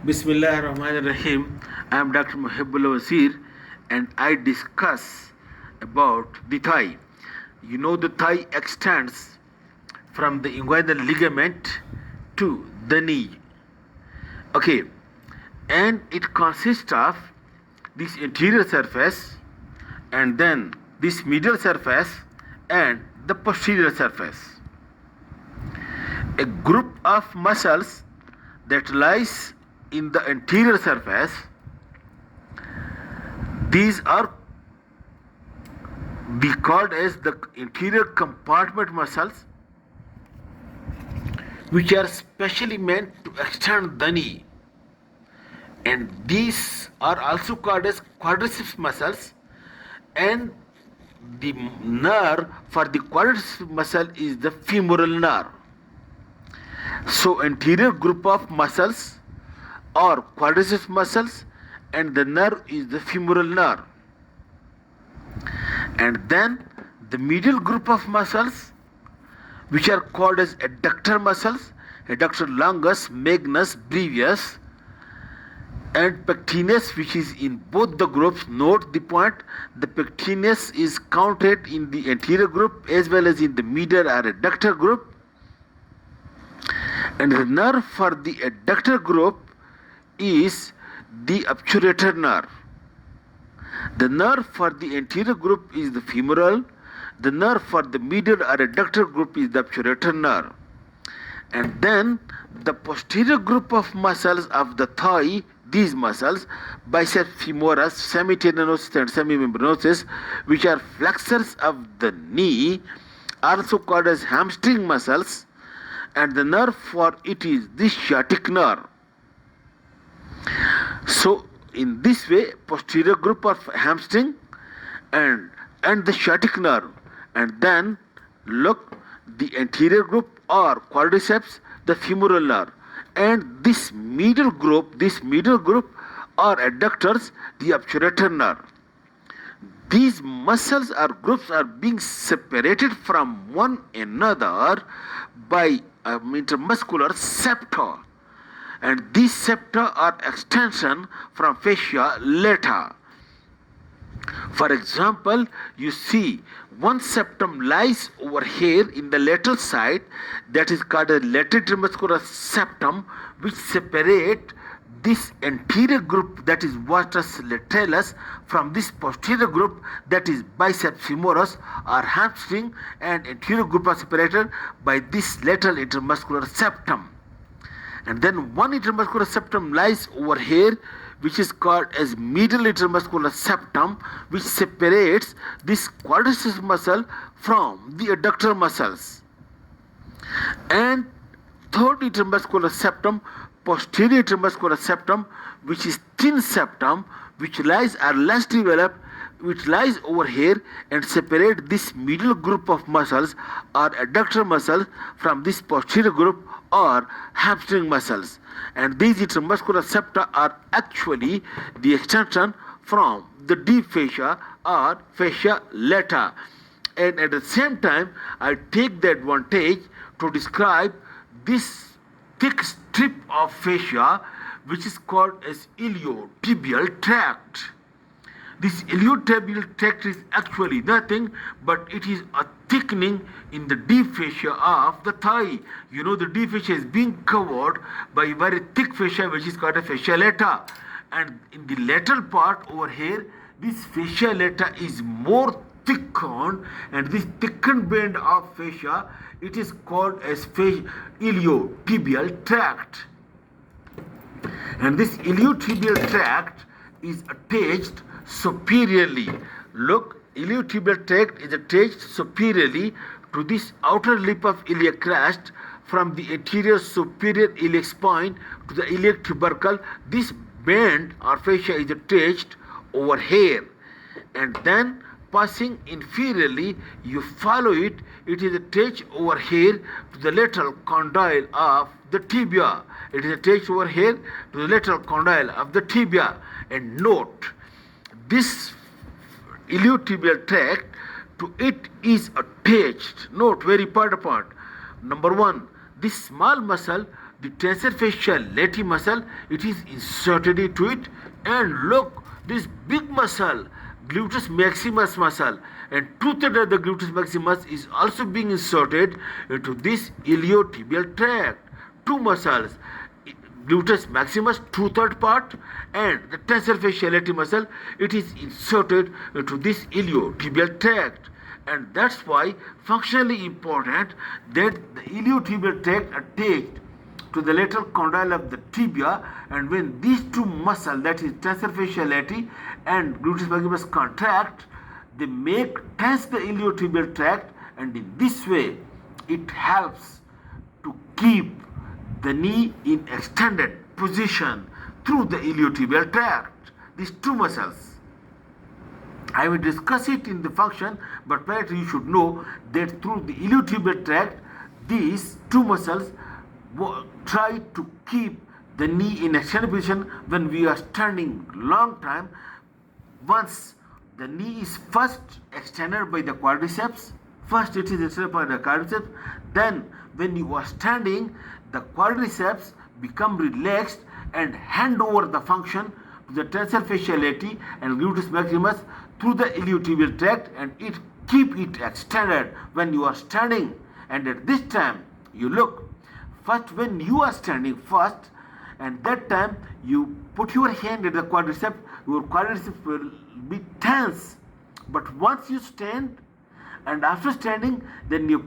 Bismillah ar-Rahman ar-Rahim. I am Dr. Mohaibullah Wazir and I discuss about the thigh. You know the thigh extends from the inguinal ligament to the knee. Okay, and it consists of this interior surface and then this medial surface and the posterior surface. A group of muscles that lies in the anterior surface, these are be called as the interior compartment muscles, which are specially meant to extend the knee, and these are also called as quadriceps muscles, and the nerve for the quadriceps muscle is the femoral nerve. So anterior group of muscles or quadriceps muscles, and the nerve is the femoral nerve. And then the medial group of muscles, which are called as adductor muscles, adductor longus, magnus, brevis, and pectineus, which is in both the groups. Note the point, the pectineus is counted in the anterior group as well as in the medial or adductor group. And the nerve for the adductor group is the obturator nerve. The nerve for the anterior group is the femoral. The nerve for the medial or adductor group is the obturator nerve. And then the posterior group of muscles of the thigh, these muscles, biceps femoris, semitendinosus and semimembranosus, which are flexors of the knee, also called as hamstring muscles, and the nerve for it is the sciatic nerve. So in this way, posterior group of hamstring and the sciatic nerve, and then look, the anterior group or quadriceps, the femoral nerve, and this medial group or adductors, the obturator nerve. These muscles or groups are being separated from one another by intermuscular septa, and these septa are extension from fascia lata. For example, you see one septum lies over here in the lateral side, that is called a lateral intermuscular septum, which separate this anterior group, that is vastus lateralis, from this posterior group, that is biceps femoris or hamstring, and anterior group are separated by this lateral intermuscular septum. And then one intermuscular septum lies over here, which is called as medial intermuscular septum, which separates this quadriceps muscle from the adductor muscles. And third intermuscular septum, posterior intermuscular septum, which is thin septum, which lies or less developed, which lies over here and separate this medial group of muscles or adductor muscles from this posterior group or hamstring muscles. And these intermuscular septa are actually the extension from the deep fascia or fascia lata. And at the same time, I take the advantage to describe this thick strip of fascia, which is called as iliotibial tract. This iliotibial tract is actually nothing but it is a thickening in the deep fascia of the thigh. You know, the deep fascia is being covered by very thick fascia, which is called a fascia lata. And in the lateral part over here, this fascia lata is more thickened, and this thickened band of fascia, it is called as iliotibial tract. And this iliotibial tract is attached superiorly. Look, iliotibial tract is attached superiorly to this outer lip of iliac crest from the anterior superior iliac spine to the iliac tubercle. This band or fascia is attached over here, and then passing inferiorly, you follow it, it is attached over here to the lateral condyle of the tibia. It is attached over here to the lateral condyle of the tibia. And note, this iliotibial tract, to it is attached, note very important point. Number one, this small muscle the tensor fascial lati muscle, it is inserted into it, and look, this big muscle, gluteus maximus muscle, and two-thirds of the gluteus maximus is also being inserted into this iliotibial tract. Two muscles, gluteus maximus, two-third part, and the tensor fascial lati muscle, it is inserted into this iliotibial tract. And that's why functionally important that the iliotibial tract attached to the lateral condyle of the tibia, and when these two muscles, that is tensor fascial lati and gluteus maximus, contract, they make tense the iliotibial tract, and in this way it helps to keep the knee in extended position through the iliotibial tract. These two muscles, I will discuss it in the function, but prior you should know that through the iliotibial tract, these two muscles try to keep the knee in extended position when we are standing long time. Once the knee is first extended by the quadriceps, first it is extended by the quadriceps, then when you are standing, the quadriceps become relaxed and hand over the function to the tensor fascial lati and gluteus maximus through the iliotibial tract, and it keep it extended when you are standing. And at this time, you look, first when you are standing first, and that time you put your hand at the quadriceps, your quadriceps will be tense. But once you stand, and after standing, then you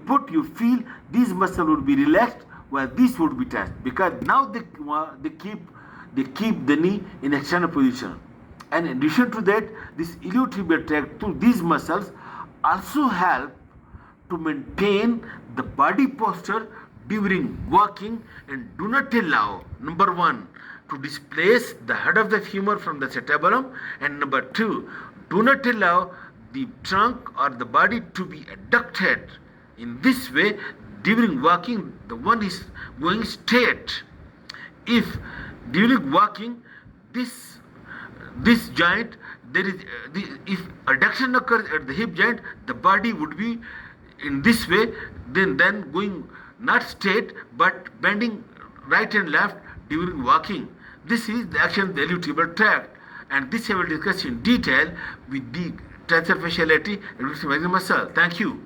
feel these muscles would be relaxed while these would be tense, because now they keep the knee in extended position. And in addition to that, this iliotibial tract through these muscles also help to maintain the body posture during walking, and do not allow, number one, to displace the head of the femur from the acetabulum, and number two, do not allow the trunk or the body to be adducted. In this way, during walking, the one is going straight. If during walking, this joint, there is if adduction occurs at the hip joint, the body would be in this way, then going not straight but bending right and left during walking. This is the action of the iliotibial tract, and this I will discuss in detail with the tensor fascial lati and gluteus maximus muscle. Thank you.